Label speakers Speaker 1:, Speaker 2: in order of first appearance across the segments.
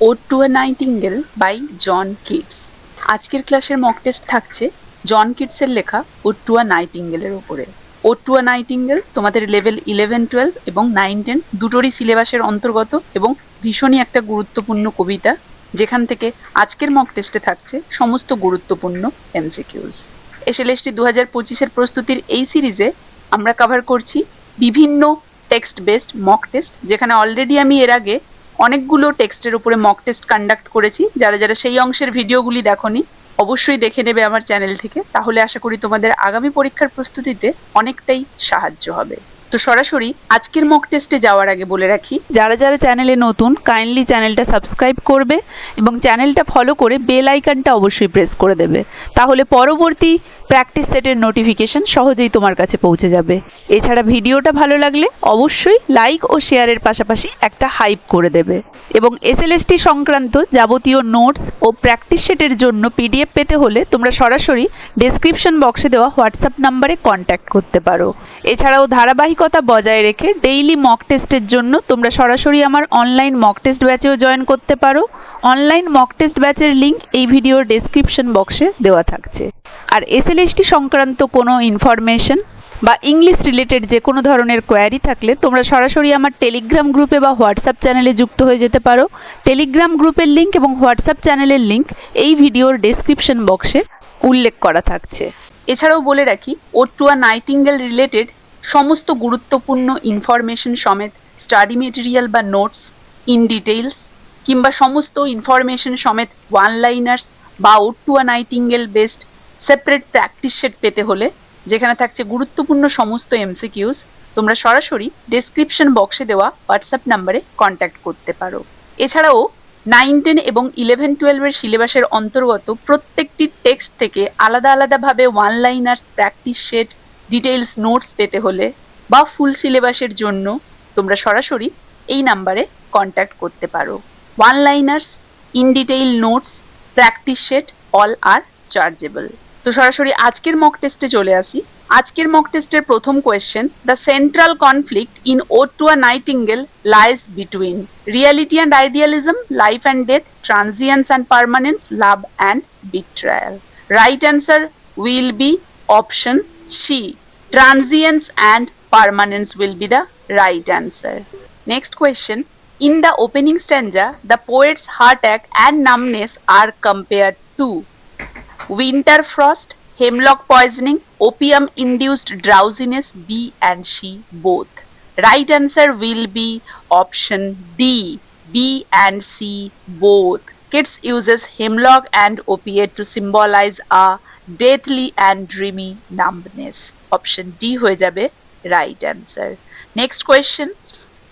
Speaker 1: Ode to a nightingale by John Keats. আজকের ক্লাসের mock test থাকছে জন কিটসের লেখা ওড টু আ নাইটিঙ্গেলের ওপরে। ওড টু আ নাইটিঙ্গেল তোমাদের লেভেল 11-12 এবং 9-10 দুটোরই সিলেবাসের অন্তর্গত এবং ভীষণই একটা গুরুত্বপূর্ণ কবিতা, যেখান থেকে আজকের মক টেস্টে থাকছে সমস্ত গুরুত্বপূর্ণ এমসিকিউজ। এসএলএসটি 2025-এর প্রস্তুতির এই সিরিজে আমরা কভার করছি বিভিন্ন টেক্সট বেসড মক টেস্ট, যেখানে অলরেডি আমি এর আগে অনেকগুলো টেক্সটের উপরে মক টেস্ট কন্ডাক্ট করেছি। যারা যারা সেই অংশের ভিডিওগুলি দেখোনি অবশ্যই দেখে নেবে আমার চ্যানেল থেকে, তাহলে আশা করি তোমাদের আগামী পরীক্ষার প্রস্তুতিতে অনেকটাই সাহায্য হবে। তো সরাসরি আজকের মক টেস্টে যাওয়ার আগে বলে রাখি, যারা যারা চ্যানেলে নতুন কাইন্ডলি চ্যানেলটা সাবস্ক্রাইব করবে এবং চ্যানেলটা ফলো করে বেল আইকনটা অবশ্যই প্রেস করে দেবে, তাহলে পরবর্তী প্র্যাকটিস সেটের নোটিফিকেশন সহজেই তোমার কাছে পৌঁছে যাবে। এছাড়া ভিডিওটা ভালো লাগলে অবশ্যই লাইক ও শেয়ারের পাশাপাশি একটা হাইপ করে দেবে এবং এসএলএসটি সংক্রান্ত যাবতীয় নোটস ও প্র্যাকটিস সেটের জন্য পিডিএফ পেতে হলে তোমরা সরাসরি ডেসক্রিপশন বক্সে দেওয়া হোয়াটসঅ্যাপ নাম্বারে কন্ট্যাক্ট করতে পারো। এছাড়াও ধারাবাহিকতা বজায় রেখে ডেইলি মক টেস্টের জন্য তোমরা সরাসরি আমার অনলাইন মক টেস্ট ব্যাচেও জয়েন করতে পারো। অনলাইন মক টেস্ট ব্যাচের লিঙ্ক এই ভিডিওর ডেসক্রিপশন বক্সে দেওয়া থাকছে। আর এসএলএসটি সংক্রান্ত কোনো ইনফরমেশন বা ইংলিশ রিলেটেড যে কোনো ধরনের কোয়ারি থাকলে তোমরা সরাসরি আমার টেলিগ্রাম গ্রুপে বা হোয়াটসঅ্যাপ চ্যানেলে যুক্ত হয়ে যেতে পারো। টেলিগ্রাম গ্রুপের লিঙ্ক এবং হোয়াটসঅ্যাপ চ্যানেলের লিঙ্ক এই ভিডিওর ডেসক্রিপশন বক্সে উল্লেখ করা থাকছে। এছাড়াও বলে রাখি, ode to a nightingale related সমস্ত গুরুত্বপূর্ণ ইনফরমেশন সমেত স্টাডি মেটেরিয়াল বা নোটস ইন ডিটেইলস কিংবা সমস্ত ইনফরমেশন সমেত ওয়ান লাইনার্স বা ode to a nightingale based separate practice set পেতে হলে, যেখানে থাকছে গুরুত্বপূর্ণ সমস্ত এমসিকিউজ, তোমরা সরাসরি ডেসক্রিপশন বক্সে দেওয়া হোয়াটসঅ্যাপ নাম্বারে কন্ট্যাক্ট করতে পারো। এছাড়াও 9-10 এবং 11-12-এর সিলেবাসের অন্তর্গত প্রত্যেকটি টেক্সট থেকে আলাদা আলাদাভাবে one liners practice set details notes পেতে হলে বা ফুল সিলেবাসের জন্য তোমরা সরাসরি এই নাম্বারে কন্ট্যাক্ট করতে পারো। One liners, in detail notes, practice set all are chargeable. তো সরাসরি আজকের মক টেস্টে চলে আসি। আজকের মক টেস্টের প্রথম question, the central conflict in ode to a nightingale lies between reality and idealism, life and death, transience and permanence, love and betrayal. Right answer will be option C, transience and permanence will be the right answer. Next question, in the opening stanza, the poet's heartache and numbness are compared to winter frost, hemlock poisoning, opium induced drowsiness, B and C both. Right answer will be option D, B and C both. Keats uses hemlock and opiate to symbolize a deathly and dreamy numbness. Option D হয়ে যাবে right answer. Next question,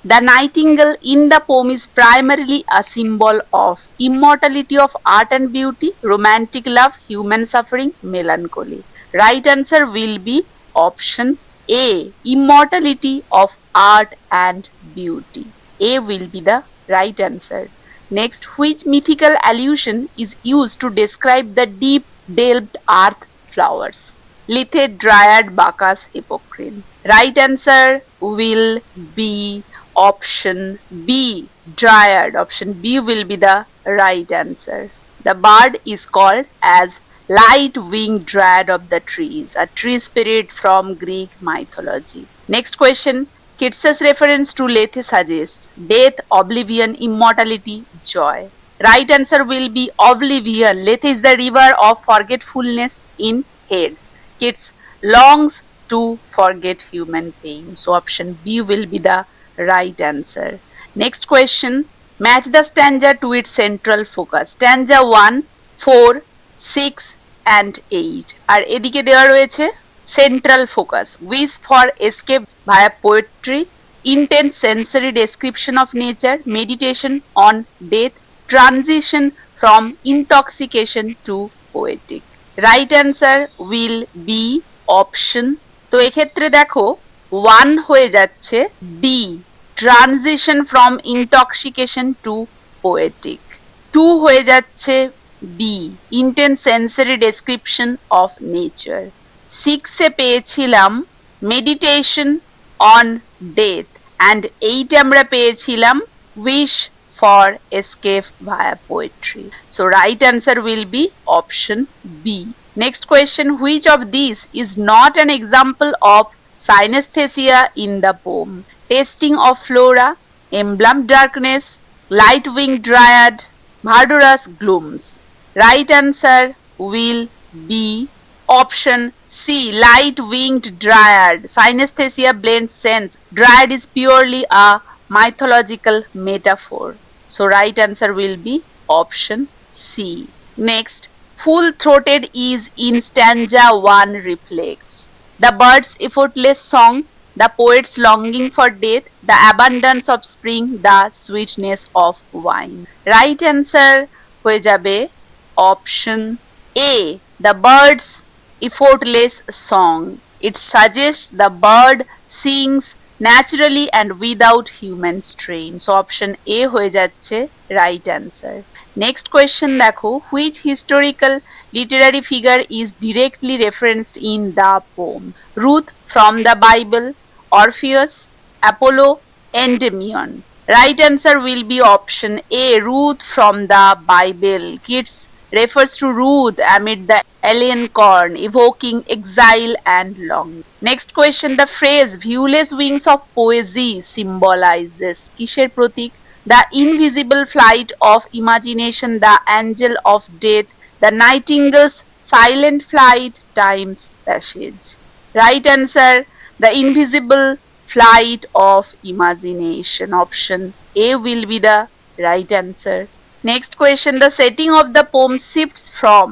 Speaker 1: the nightingale in the poem is primarily a symbol of immortality of art and beauty, romantic love, human suffering, melancholy. Right answer will be option A, immortality of art and beauty. A will be the right answer. Next, which mythical allusion is used to describe the deep delved earth flowers? Lethe, Dryad, Bacchus, Hippocrene. Right answer will be option B, Dryad. Option B will be the right answer. The bird is called as light-winged dryad of the trees, a tree spirit from Greek mythology. Next question, Keats's reference to Lethe suggests death, oblivion, immortality, joy. Right answer will be oblivion. Lethe is the river of forgetfulness in Hades. Keats longs to forget human pain. So option B will be the right answer. Next question, match the stanza to its central focus. Stanza 1, 4, 6 and 8. আর এদিকে দেওয়া রয়েছে central focus, wish for escape via poetry, intense sensory description of nature, meditation on death, transition from intoxication to poetic. Right answer will be option, তো এক্ষেত্রে দেখো 1 হয়ে যাচ্ছে D, transition from intoxication to poetic. 2 হয়ে যাচ্ছে B, intense sensory description of nature. 6-এ পেয়েছিলাম meditation on death, and 8-এ আমরা পেয়েছিলাম wish for escape via poetry. So right answer will be option B. Next question, which of these is not an example of synesthesia in the poem? Tasting of flora, emblem darkness, light winged dryad, murderous glooms. Right answer will be option C, light winged dryad. Synesthesia blends sense. Dryad is purely a mythological metaphor. So right answer will be option C. Next, full throated is in stanza 1 reflects the bird's effortless song, the poet's longing for death, the abundance of spring, the sweetness of wine. Right answer হয়ে যাবে option A, the bird's effortless song. It suggests the bird sings naturally and without human strain. So option A হয়ে যাচ্ছে right answer. Next question দেখো, which historical literary figure is directly referenced in the poem? Ruth from the Bible, Orpheus, Apollo, Endymion. Right answer will be option A, Ruth from the Bible. Kids refers to Ruth amid the alien corn, evoking exile and longing. Next question, the phrase viewless wings of poesy symbolizes কিসের প্রতীক? The invisible flight of imagination, the angel of death, the nightingale's silent flight, time's passage. Right answer, the invisible flight of imagination. Option A will be the right answer. Next question, the setting of the poem shifts from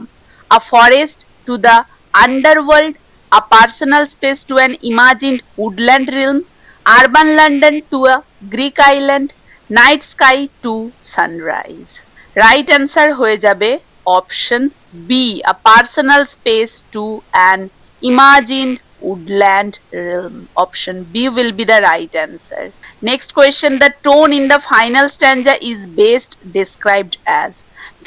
Speaker 1: a forest to the underworld, a personal space to an imagined woodland realm, urban London to a Greek island, night sky to sunrise. Right answer হয়ে যাবে option B, a personal space to an imagined woodland realm. Option B will be the right answer. Next question, the tone in the final stanza is best described as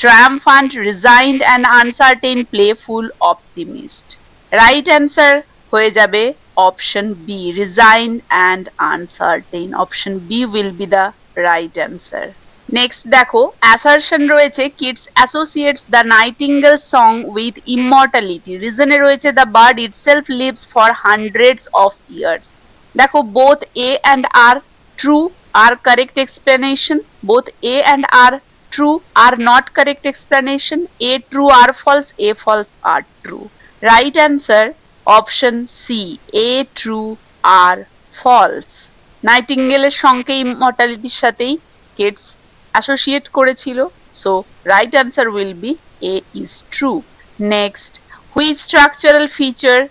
Speaker 1: triumphant, resigned and uncertain, playful, optimist. Right answer হয়ে যাবে option B, resigned and uncertain. Option B will be the right answer. Next দেখো, assertion রয়েছে kids associates the nightingale song with immortality. Reason এ রয়েছে the bird itself lives for hundreds of years. দেখো, both A and R true are correct explanation. Both A and R true are not correct explanation. A true, R false, A false, R true. Right answer option C, A true, R false. নাইটিঙ্গেলের সঙ্গে ইমর্টালিটির সাথেই kids associate করেছিল। So right answer will B A is true. Next, which structural feature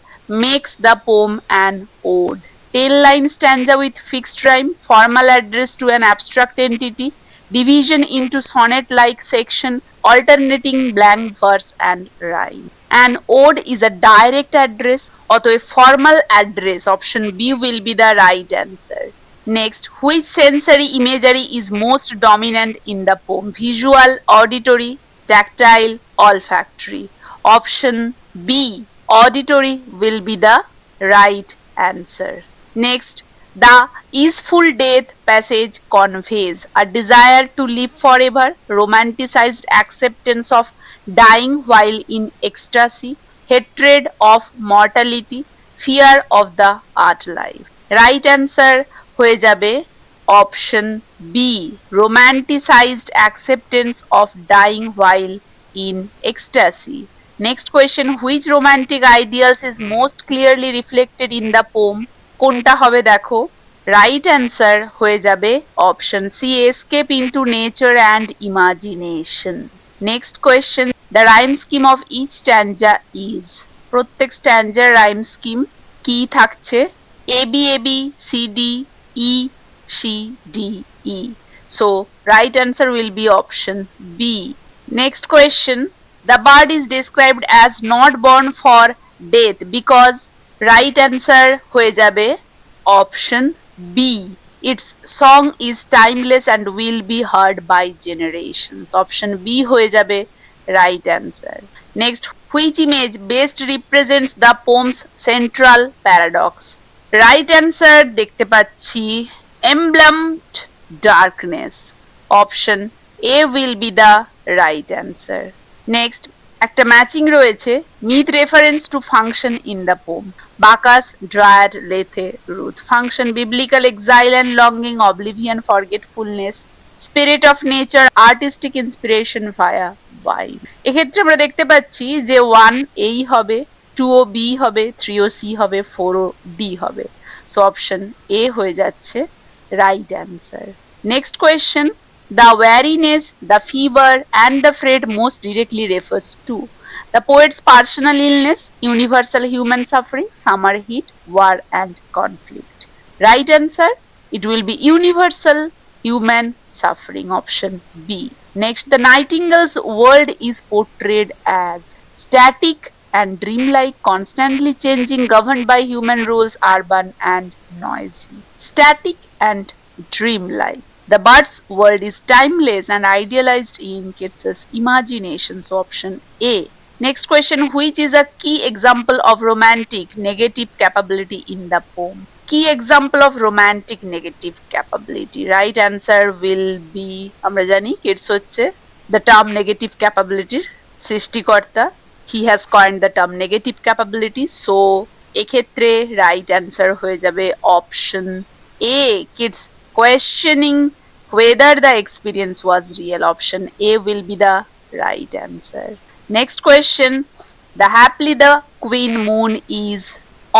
Speaker 1: makes the poem an ode? 10-line stanza with fixed rhyme, formal address to an abstract entity, division into sonnet-like section, alternating blank verse and rhyme. An ode is a direct address, অতএব formal address. Option B will be the right answer. Next, which sensory imagery is most dominant in the poem? Visual, auditory, tactile, olfactory. Option B, auditory will be the right answer. Next, the easeful death passage conveys a desire to live forever, romanticized acceptance of dying while in ecstasy, hatred of mortality, fear of the afterlife. Right answer হয়ে যাবে option B, romanticized acceptance of dying while in ecstasy. Next question, which romantic ideals is most clearly reflected in the poem? কোনটা হবে দেখো, right answer হয়ে যাবে option C, escape into nature and imagination. Next question, the rhyme scheme of each stanza is. প্রত্যেক স্ট্যান্জার rhyme scheme কি থাকছে? A B A B, C D, E C D E. So right answer will be option B. Next question, the bird is described as not born for death because. Right answer হয়ে যাবে option B, its song is timeless and will be heard by generations. Option B হয়ে যাবে right answer. Next, which image best represents the poem's central paradox? Right answer দেখতে পাচ্ছি embalmed darkness. Option A will be the right answer. Next একটা matching রয়েছে, myth reference to function in the poem. Bacchus, Dryad, Lethe, Ruth. Function biblical exile and longing, oblivion, forgetfulness, spirit of nature, artistic inspiration via wine. এক্ষেত্রে আমরা দেখতে পাচ্ছি যে 1 এই হবে, 2 ও B হবে, 3 ও সি হবে, 4 ও ডি হবে। সো অপশন এ হয়ে যাচ্ছে right answer. Next question, the weariness, the fever, and the fret most directly refers to the poet's personal illness, universal human suffering, summer heat, war, and conflict. Right answer, it will be universal human suffering, option B. Next, the nightingale's world is portrayed as static and dreamlike, constantly changing, governed by human rules, urban and noisy. Static and dreamlike. The bird's world is timeless and idealized in Keats's imagination. So option A. Next question, which is a key example of romantic negative capability in the poem? Key example of romantic negative capability. Right answer will be, আমরা জানি Keats হচ্ছে the term negative capability সৃষ্টিকর্তা. He has coined the term negative capability. So এক্ষেত্রে right answer হয়ে যাবে option A. Keats questioning whether the experience was real. Option A will be the right answer. Next question, the happily the queen moon is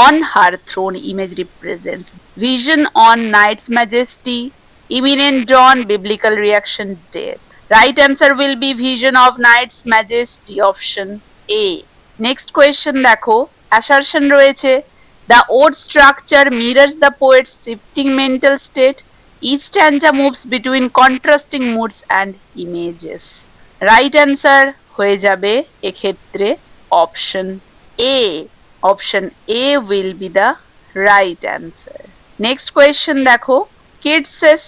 Speaker 1: on her throne image represents vision on night's majesty, imminent dawn, biblical reaction, death. Right answer will be vision of night's majesty, option A. Next question দেখো, assertion রয়েছে the ode structure mirrors the poet's shifting mental state. Each stanza moves between contrasting moods and images. Right answer হয়ে যাবে এক্ষেত্রে option A. Option A will be the right answer. Next question দেখো, Keats's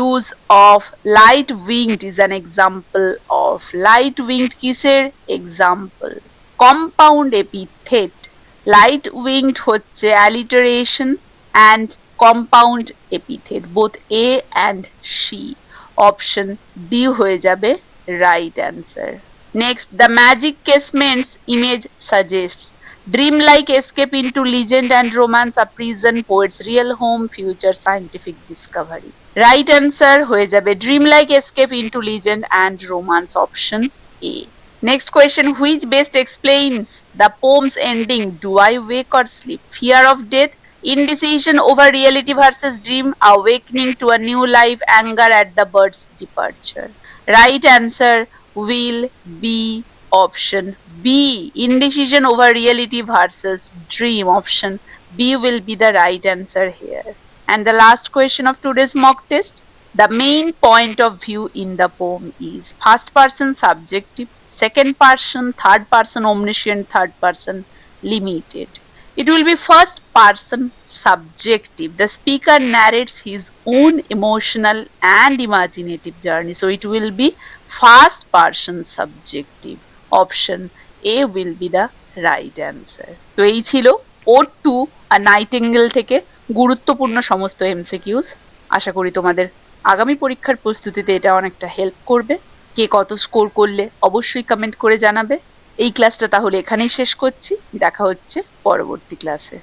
Speaker 1: use of light winged is an example of light winged কিসের example? Compound epithet. Light winged হচ্ছে alliteration and compound epithet, both A and she. Option D হয়ে যাবে right answer. Next, the magic casements image suggests dreamlike escape into legend and romance, a prison, poet's real home, future scientific discovery. Right answer হয়ে যাবে dreamlike escape into legend and romance, option A. Next question, which best explains the poem's ending? Do I wake or sleep? Fear of death, indecision over reality versus dream, awakening to a new life, anger at the bird's departure. Right answer will be option B. Indecision over reality versus dream. Option B will be the right answer here. And the last question of today's mock test. The main point of view in the poem is first person subjective, second person, third person omniscient, third person limited. It will be first person subjective. The speaker narrates his own emotional and imaginative journey. So it will be first person subjective. Option A will be the right answer. তো এই ছিল Ode to a Nightingale থেকে গুরুত্বপূর্ণ সমস্ত MCQs. আশা করি তোমাদের আগামী পরীক্ষার প্রস্তুতিতে এটা অনেকটা হেল্প করবে। কে কত স্কোর করলে অবশ্যই কমেন্ট করে জানাবে। এই ক্লাসটা তাহলে এখানেই শেষ করছি, দেখা হচ্ছে পরবর্তী ক্লাসে।